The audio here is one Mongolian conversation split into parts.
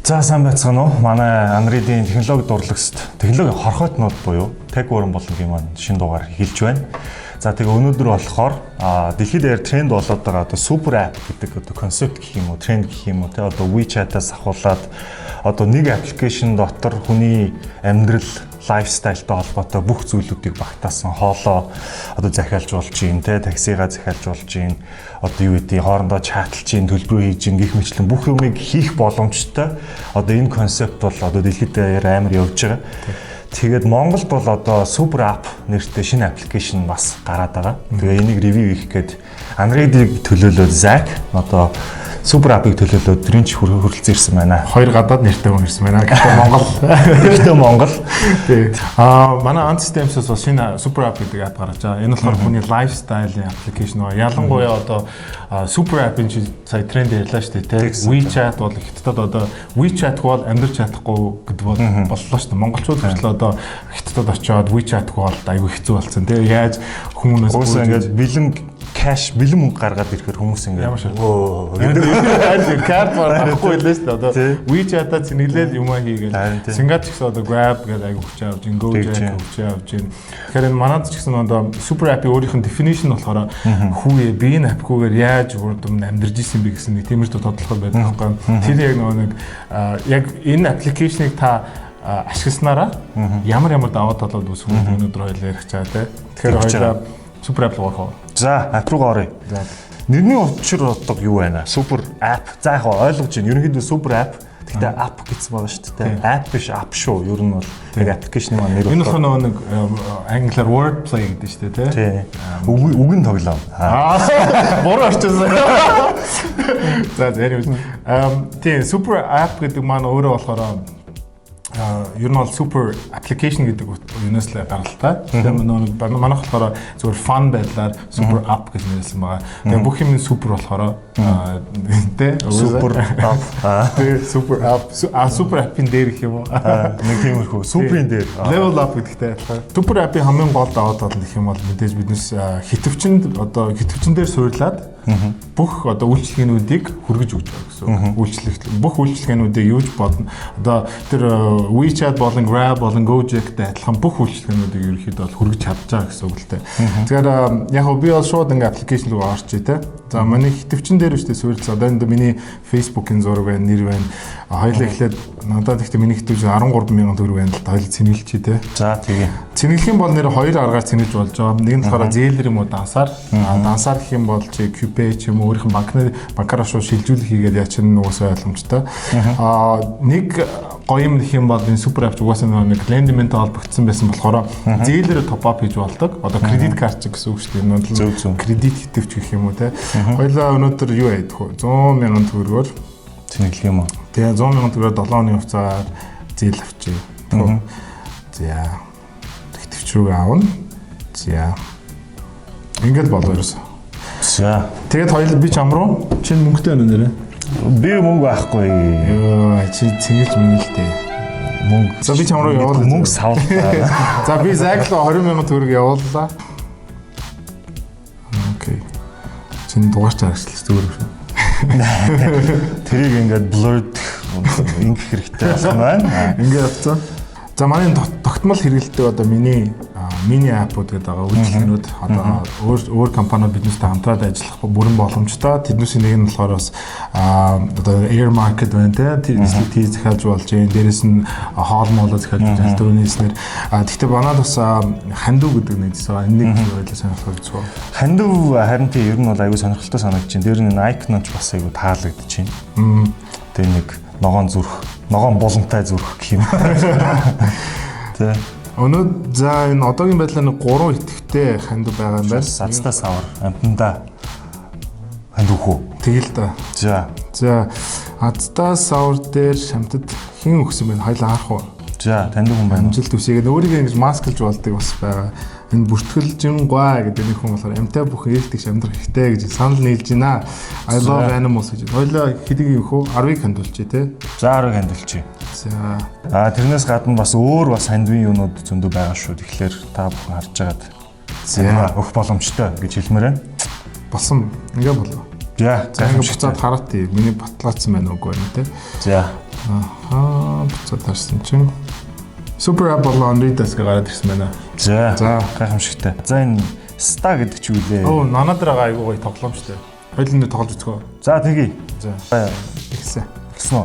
За сайн байцгаана уу? Манай Unreal-ийн технологи дурлагчид технологи хорхойтнууд буюу Tech4 болонгийн маань шинэ дугаар эхэлж байна. За тэгээ өнөөдөр болохоор дэлхийд даяар тренд болоод байгаа одоо супер app гэдэг одоо концепт гэх юм уу, тренд гэх юм уу те одоо WeChat-аас ахуулаад одоо нэг аппликейшн дотор хүний амьдрал, лайфстайлтай холбоотой бүх зүйлүүдийг багтаасан хоолоо одоо захиалж болж гин те таксигаа захиалж болж гин одоо юу гэдэг хоорондоо чатлж гин төлбөрөө хийж гин гэх мэтлэн бүх юмыг хийх боломжтой одоо энэ концепт бол одоо дэлхийд даяар амар явж байгаа. Тэгээд Монголд бол одоо супер app нэртэй шинэ аппликейшн бас гараад байгаа. Тэгээ энийг ревю хийх гээд Unreal-ийг төлөөлөөд Zack одоо супер апыг төлөөлөөд тэрийн ч хүрэлцэн ирсэн байна. Хоёр гадаад нэртэй хүн ирсэн байна. Гэхдээ Монгол. Тий. Манай Ant-Systems-ос бас шинэ супер ап гэдэг ап гаргаж байгаа. Энэ болохоор хүний лайфстайлын аппликейшн ба ялангуяа одоо супер апын чи сая тренд ярьлаа шүү дээ. WeChat бол Хятадд одоо WeChat бол амьдарч чадахгүй гэдэг боллоо шүү дээ. Монголчууд хүртэл одоо Хятадд очиод WeChat бол айгүй хэцүү болсон. Тэгээ яаж хүмүүс ингээд бэлэн кэш бэлэн мөнгө гаргаад ирэхээр хүмүүс ингээд карт авахгүй байлаа шүү дээ. Одоо WeChat-а цэнгэлээд юмаа хийгээл. Сингапур ч гэсэн одоо Grab гэдэг айгу хүч авч ин, Gojek хүч авч ин. Тэгэхээр энэ манайд ч гэсэн одоо супер апи өөрийнх нь definition болохоор хүүе би энэ апгүйгээр яаж урдм амьдарч исэн бэ гэсэн нэг тиймэрхүү тодорхой байдаг байхгүй. Тэр яг нэг яг энэ аппликейшнийг та ашигласнараа ямар даваа талууд үүсэх вэ өнөөдөр хоёлаа ярих чаа те. Тэгэхээр хоёлаа супер ап руу орох. За, ап руу оръё. Нэрний учир одоо юу байна? Супер app. За яг ойлгож байна. Ерөнхийдөө супер app. Тэгтээ app гэсэн байгаа шүү дээ. App биш, app шүү. Ер нь бол яг аппликейшны маань нэр. Энэ болохоор нэг англиар wordplay гэдэг шүү дээ, тий. Үгэн тоглоом. Буруу орчуулсан. За, зэрэг. Тий, супер app гэдэг маань өөрөө болохоор ер нь бол супер аппликейшн гэдэг юунаас л гаралтай. Тэгээд манайх болохоор зөвхөн фан байдлаар супер ап гэж нэрлсэн байгаа. Тэгээд бүх юм супер болохоор тэ супер ап. Тэгээд супер ап супер апын дээр гэх юм уу? Нэг тиймэрхүү суперын дээр. Level up гэдэгтэй адилхан. Супер апын хамгийн гол даваа тал гэх юм бол мэдээж биднес хитвчэнд одоо хитвчэн дээр суурлаад бүх одоо үйлчлэгээнүүдийг хүргэж өгч байгаа гэсэн. Үйлчлэгт бүх үйлчлэгээнүүдийг юуж бодно. Одоо тэр WeChat болон Grab болон Gojek-тэй адилхан бүх үйлчлэгээнүүдийг ерөөхдөө бол хүргэж чадж байгаа гэсэн үг л дээ. Тэгэхээр яг би бол шууд ингээ аппликейшн руу орчих тий. За манай хитвчэн дээр үстэй суурилсан. Одоо энэ миний Facebook-ийн зураг байна, нэр байна. Хоёлаа эхлээд надад ихтэй миний хитвч 13,000 төгрөг байна л та хоёул цэнгэлчээ тий. За тэгээ. Цэнгэлэх юм бол нэр хоёр аргаар цэнгэлж болж байгаа. Нэг нь болохоор зээлэр юм уу дансаар. Дансаар гэх юм бол чи QPay ч юм уу өөрийнх нь банкаараа шууд шилжүүлэх хийгээд яач нь угаасаа ойлгомжтой. Нэг гоё юм гэх юм бол энэ супер апп угаасаа нэг лендименттэй холбогдсон байсан болохоор зээлэр топ ап хийж болдог. Одоо кредит карт ч гэсэн үг шүү дээ. Энэ бол кредит хитвч гэх юм уу те. Хоёлаа өнөөдөр юу яйдах вэ? 100,000 төгрөгөөр цэнгэлэх юм уу? Тэгээ 100,000 төгрөгөөр 7 оны хугацаар зээл авчээ. За. Хитвч рүү аавна. За. Ингээд болоо ерөөсөө. За. Тэгээд хоёул би ч амруу. Чинь мөнгөтэй байна нэрэ. Би мөнгө авахгүй. Йоо, чи цэнгэлж минь л дээ. Мөнгө. За би ч амруу явуулаа. Мөнгө савлаа. За би Zack-лоо 20,000 төгрөг явууллаа. Окей. Чиний дугаарч ажиллаж зүгээр шүү. Тэрийг ингээд blurred ингэх хэрэгтэй болсон байна. Ингээд авцсан. За манай тогтмол хэрэглэдэг одоо миний аппууд гэдэг байгаа үйлчлэгнүүд одоо өөр компаниуд биднээсээ хамтраад ажиллах бүрэн боломжтой. Тэднээс нэг нь болохоор бас одоо air market байна те. Дислектив захиалж болж байна. Дээрээс нь хоол моолоо захиалж болж альтернативнэр. Гэхдээ манайд бас хандив гэдэг нэг зүйл. Энийг ойлгох сонирхолтой зүг. Хандив харин тийм ер нь бол аюу сонирхолтой санагдаж байна. Дээр нь icon ч бас аюу таалагдаж байна. Тэгээ нэг ногоон булантай зүрх гэх юм. Тэ. Өнөө за энэ одоогийн байдлаар 3 идэвхтэй хандив байгаа юм байна. Сацтай савар амтанда хандив хөө. Тэгэл да. За азтай савар дээр шамтад хэн өгсөн бэ? Хоёлаа харах уу? За танд хүн байна. Амжилт хүсье. Өөрийгөө ингэж масклж болдог бас байгаа. Энэ бүртгэлжин гоо гэдэг нэг хүн болохоор амтай бүх ээлтийг амьдрах хэрэгтэй гэж санал нийлж байна. I love animals гэж. Хоёлаа хэдийг юу хөө 10-ыг хандуулчих тий. За 10-ыг хандуулчих. За. Тэрнээс гадна бас өөр бас хандивын юунууд зөндөө байгаа шүү. Тэгэхээр та бүхэн харж байгаад өгөх боломжтой гэж хэлмээр байна. Болсон. Ингээ болов. За гайхамшигтай буцаад хараад тий. Миний батлаацсан байна уу үгүй тий. За. Буцаад харсан чинь Super App болон Unread-аас гараад ирсэн байна. За гайхамшигтай. За энэ Sta гэдэг чи юу лээ? Оо манад байгаа айгуу гоё тоглоомжтой. Хоёул нь тоглож үзгөө. За тэгье. За. Тэгсэн. Тэгсэн үү?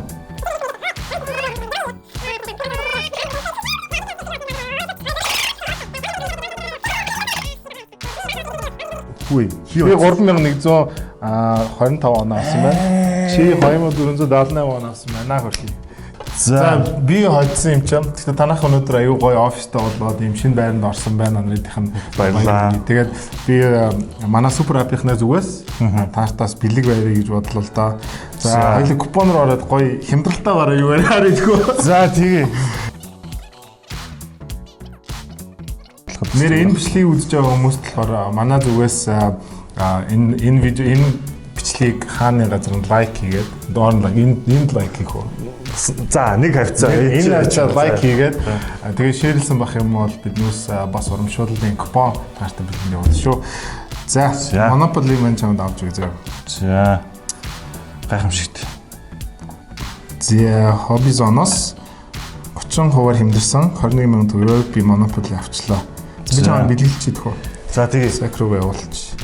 Хүй. Би 3125 он авсан байна. Чи 2478 он авсан байна хөрхий. За би хоцсон юм чам. Гэхдээ танах өнөөдөр аюу гоё оффистай болоод юм шинэ байранд орсон байна. Анридийнх нь баярлалаа. Тэгээд би манай Super App-ийнхнаа зүгээс таартаас бэлэг байрыг гэж бодлоо л доо. За хоёул купоноор ороод гоё хямдралтай гараа юу яриа идэггүй. За тэгээ. Нэр энэ бичлэгийг үзэж байгаа хүмүүст болохоор манай зүгээс энэ видео энэ бичлэгийг хааны газар нь лайк хийгээд доор нь энд лайк хийх үү. За нэг хавцаа энэ хавцаа лайк хийгээд тэгээд шеэрлсэн бах юм бол биднээс бас урамшууллын купон таартай бэлэн явуулна шүү. За Monopoly мань чамд авч үзье. За гайхамшигт. За Hobbyzone-оос 30% хэмдэрсэн 21,000 төгрөг би Monopoly авчлаа. Би чамд бэлгэлж идэх үү. За тэгээ Зак руу явуулчих.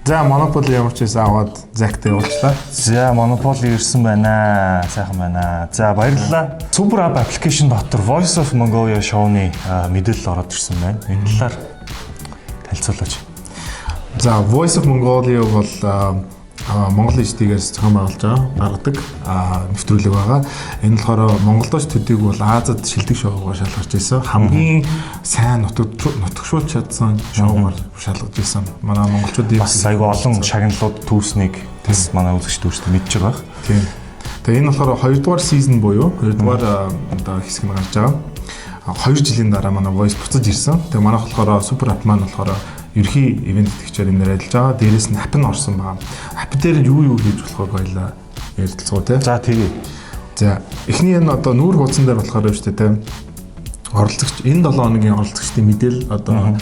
За Monopoly ямар ч байсан аваад Зактай явуулчлаа. За Monopoly ирсэн байна. Сайхан байна. За баярлалаа. Super App application дотор Voice of Mongolia шоуны мэдээлэл ороод ирсэн байна. Энэ талаар танилцуулаач. За Voice of Mongolia бол Монгол ижтгээс зохион байгуулж гаргадаг нэвтрүүлэг байгаа. Энэ болохоор монголдооч төдийг бол Азад шилдэг шоугаар шалгарч ирсэн. Хамгийн сайн нутагшуулж чадсан шоугаар шалгаж ирсэн. Манай монголчууд бас айгүй олон шагналууд төрснийг тэс манай үзэгч төрсөд мэдж байгаа. Тийм. Тэгээ энэ болохоор 2 дугаар season буюу 2 дугаар одоо хэсэг нь гарч байгаа. 2 жилийн дараа манай Voice буцаж ирсэн. Тэгээ манайх болохоор Super App маань болохоор ерхий ивент итгэгчээр энэ ажиллаж байгаа. Дээрээс нь app нь орсон байгаа. App дээр юу хийж болохыг хоёлаа ярилцгуу те. За тэгээ. За эхний энэ одоо нүүр хуудсан дээр болохоор шүү дээ те. Оролцогч энэ 7 хоногийн оролцогчдын мэдээлэл одоо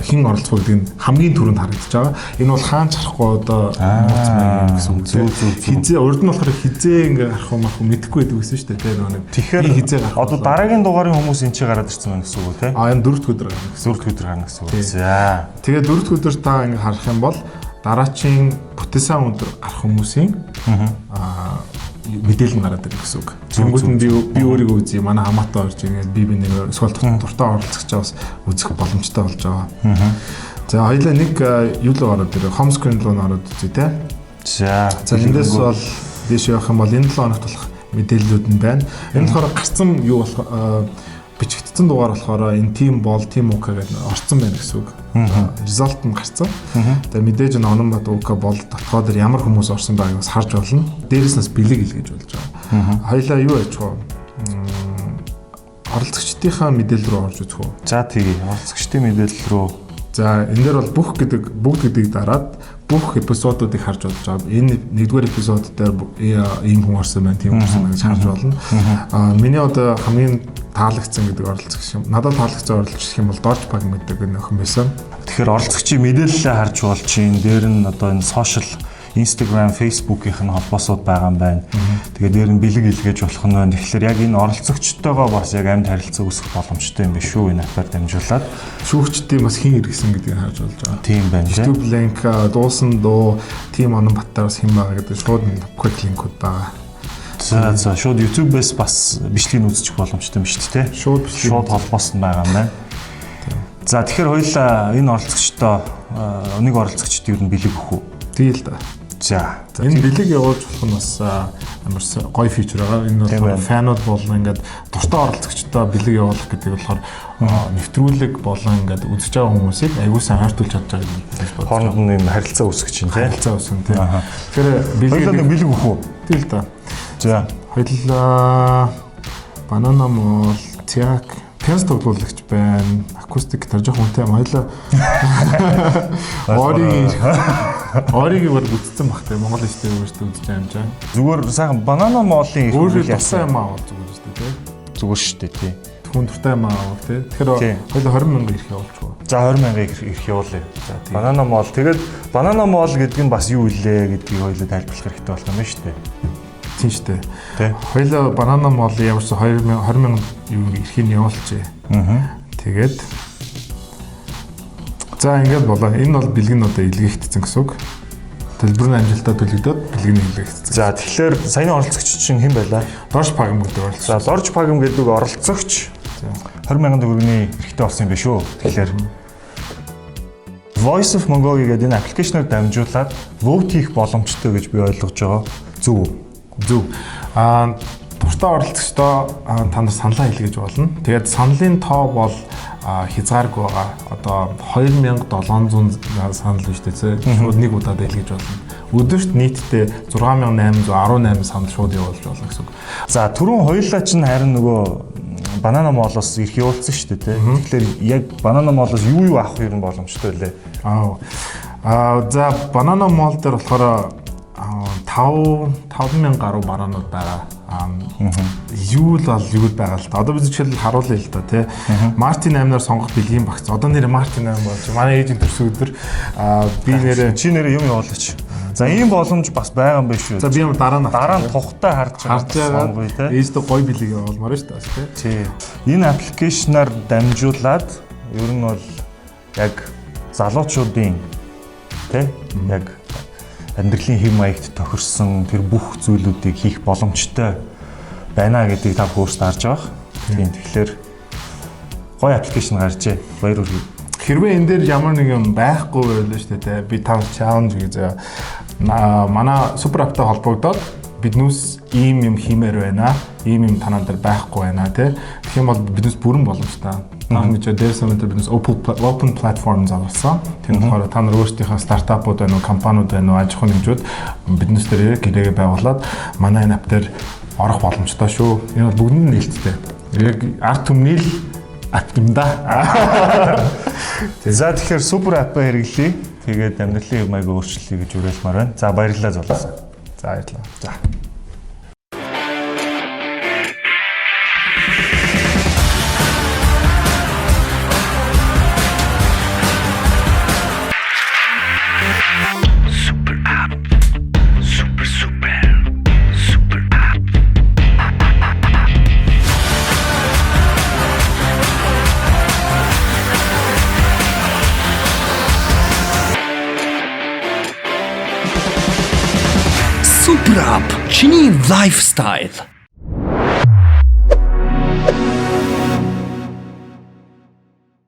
хэн оролцох гэдэг нь хамгийн түрүүнд харагдаж байгаа. Энэ бол хаан чарахгүй одоо нууц маяг гэсэн үг зөв. Хизээ урд нь болохоор хизээ ингээ гарах юм мэдэхгүй байдаг гэсэн шүү дээ те. Тэгэхээр хизээ гарах. Одоо дараагийн дугаарын хүмүүс энэ чи гараад ирсэн байна гэсэн үг те. Энэ 4-р өдөр гарна гэсэн. 4-р өдөр гарна гэсэн үг. За. Тэгээд 4-р өдөр та ингээ харах юм бол дараачийн бүтээсэн өдөр гарах хүмүүсийн мэдээлэл нь гараад ирэх гэсэн үг. Тэнгүүд нь би өөрийгөө үзье, манай хамаатай орж ингээд би нэг эсвэл дуртай оролцогчоо бас үзэх боломжтой болж байгаа. За хоёлаа нэг юу л ороод ирээ, home screen руу ороод үзье те. За эндээс бол дээш явах юм бол энэ 7 хоногт болох мэдээллүүд нь байна. Энэ болохоор гарцсан юу болох бичигдсэн дугаар болохоор энэ team бол team UK гэдэг орцсон байна гэсэн үг. Result нь гарцсан. Тэгээ мэдээж энэ Ононбат UK бол дотгоо дээр ямар хүмүүс орсон байгааг бас харж болно. Дээрээс нь бэлэг илгээж болж байгаа. Хоёлаа юу яж вэ? Оролцогчдынхаа мэдээлэл рүү орж үзэх үү? За тэгээ. Оролцогчдын мэдээлэл рүү. За энэ дээр бол бүгд гэдгийг дараад бүх эпизодуудыг харж болж байгаа. Энэ нэгдүгээр эпизод дээр ийм хүн орсон байна, тийм хүн орсон байна гэж харж болно. Миний одоо хамгийн таалагдсан гэдэг оролцогч юм. Надад таалагдсан оролцогч юм бол Dodge Bug гэдэг нэг охин байсан. Тэгэхээр оролцогчийн мэдээлэлээ харж болж чинь дээр нь одоо энэ social Instagram, Facebook-ийнх нь холбоосууд байгаа юм байна. Тэгээд дээр нь бэлэг илгээж болох нь байна. Тэгэхээр яг энэ оролцогчтойгоо бас яг амьд харилцаа үүсгэх боломжтой юм биш үү энэ апаар дамжуулаад шүүгчдийн бас хин иргэсэн гэдгийг харж болж байгаа. Тийм байна. YouTube link дуусан дуу team Ононбаттараас хэн байгаа гэдэг шууд quick link-уд байгаа. За шууд YouTube-ээс бас бичлэгийг үзчих боломжтой юм шүү дээ. Шууд холбоос нь байгаа юм байна. За тэгэхээр хоёулаа энэ оролцогчтой нэг оролцогчд юу н бэлэг өгөх үү? Тийм л да. За энэ бэлэг явуулж болох нь бас амар гоё фичер байгаа. Энэ бол фанууд болон ингээд дуртай оролцогчтой бэлэг явуулах гэдэг болохоор нэвтрүүлэг болон ингээд үзэж байгаа хүмүүсийг аягүй сайн хайртуулж чадж байгаа юм гэж бодлоо. Хооронд нь юм харилцаа үүсгэж чинь тийм. Харилцаа үүсгэн тийм. Тэгэхээр бэлэг өгөх үү? Тийм л да. За хоёлаа банана мол тяг пианс тоглоулагч байна. Акустик гитар жоох үнэтэй юм. Хоёлаа Ориг бол бүтцэн багтай. Монгол ихтэй өөртөө үзэж байгаа юм чинь. Зүгээр сайхан банана молын өөрөө тасан юм аа зүгээр шүү дээ тий. Зүгээр шүү дээ тий. хүндэртэй юм аа тий. Тэгэхээр хоёул 20,000 ирэх явуулчихгүй. За 20,000 ирэх явуулъя. За банана мол. Тэгээд банана мол гэдэг нь бас юу илээ гэдгийг хоёул тайлбарлах хэрэгтэй болох юм байна шүү дээ. Тийм шүү дээ. Тий. Хоёул банана мол ямарч 20,000 юу ирэхийг явуулчихъя. Тэгээд за ингээд болоо. Энэ бол бэлгэн одоо илгээгдсэн гэсэн үг. Төлбөр нь амжилттай төлөгдөөд бэлгэн илгээгдсэн. За тэгэхээр саяны оролцогч чинь хэн байлаа? Дорж Пагм гэдэг оролцогч. За Дорж Пагм гэдэг оролцогч 20,000 төгрөгийн хэрэгтэй болсон юм биш үү? Тэгэхээр Voice of Mongolia гэдэг энэ аппликейшнээр дамжуулаад vote хийх боломжтой гэж би ойлгож байгаа. Зөв. Дуртай оролцогчдоо та нар саналаа хэлгэж болно. Тэгээд саналын тоо бол хязгааргүй байгаа. Одоо 2,700 санал биш үү? Шууд нэг удаад хэлгэж болно. Өдөрт нийтдээ 6,818 санал шууд явуулж болно гэсэн үг. За түрүүн хоёулаа чинь харин нөгөө банана молоос ирэх явуулсан шүү дээ, тийм. Тэгэхээр яг банана молоос юу авах юм боломжтой вэ? За банана мол дээр болохоор 5,000 гаруй бананууд байгаа. Юу л байгаа л та. Одоо бид жишээл харуулъя л да тий. Мартин 8-аар сонгох бэлгийн багц. Одоо нэр Мартин 8 болж. Манай эйжент төрсөн өдөр би нэрээ чи нэрээ юм явуулаач. За ийм боломж бас байгаа юм байна шүү. За би юм дараа нь тухтай харж байгаа тий. Ээжтэй гой бэлгийг явуулмаар шүү дээ тий. Энэ аппликейшнаар дамжуулаад ер нь бол яг залуучуудын тий яг амьдралын хэв маягт тохирсон тэр бүх зүйлүүдийг хийх боломжтой байна гэдгийг та өөрсдөө харж байгаа. Тийм тэгэхээр гоё аппликейшн гарчээ. Баяр хүргэе. Хэрвээ энэ дээр ямар нэг юм байхгүй байлаа шүү дээ. Би тав чаленж гэж манай супер аптай холбогдоод биднээс ийм юм хиймээр байна. Ийм юм танаа дээр байхгүй байна тий. Тэгэх юм бол биднээс бүрэн боломжтой. Таах гэж дээрс өнөдр биднээс open platform заасан. Тэр болохоор та нар өөрсдийнхөө стартапууд байна уу, компаниуд байна уу, аж ахуйн нэгжүүд биднээс дээр гэрээгээ байгуулад манай энэ ап дээр орох боломжтой шүү. Энэ бол бүгд нь нээлттэй. Яг арт түмний л ап юм да. За тэгэхээр супер апаа хэрэглэе. Тэгээд амьдралын хэв маяг өөрчлөе гэж уриалмаар байна. За баярлалаа зулаасан. За баярлалаа. За. Super App, чиний lifestyle.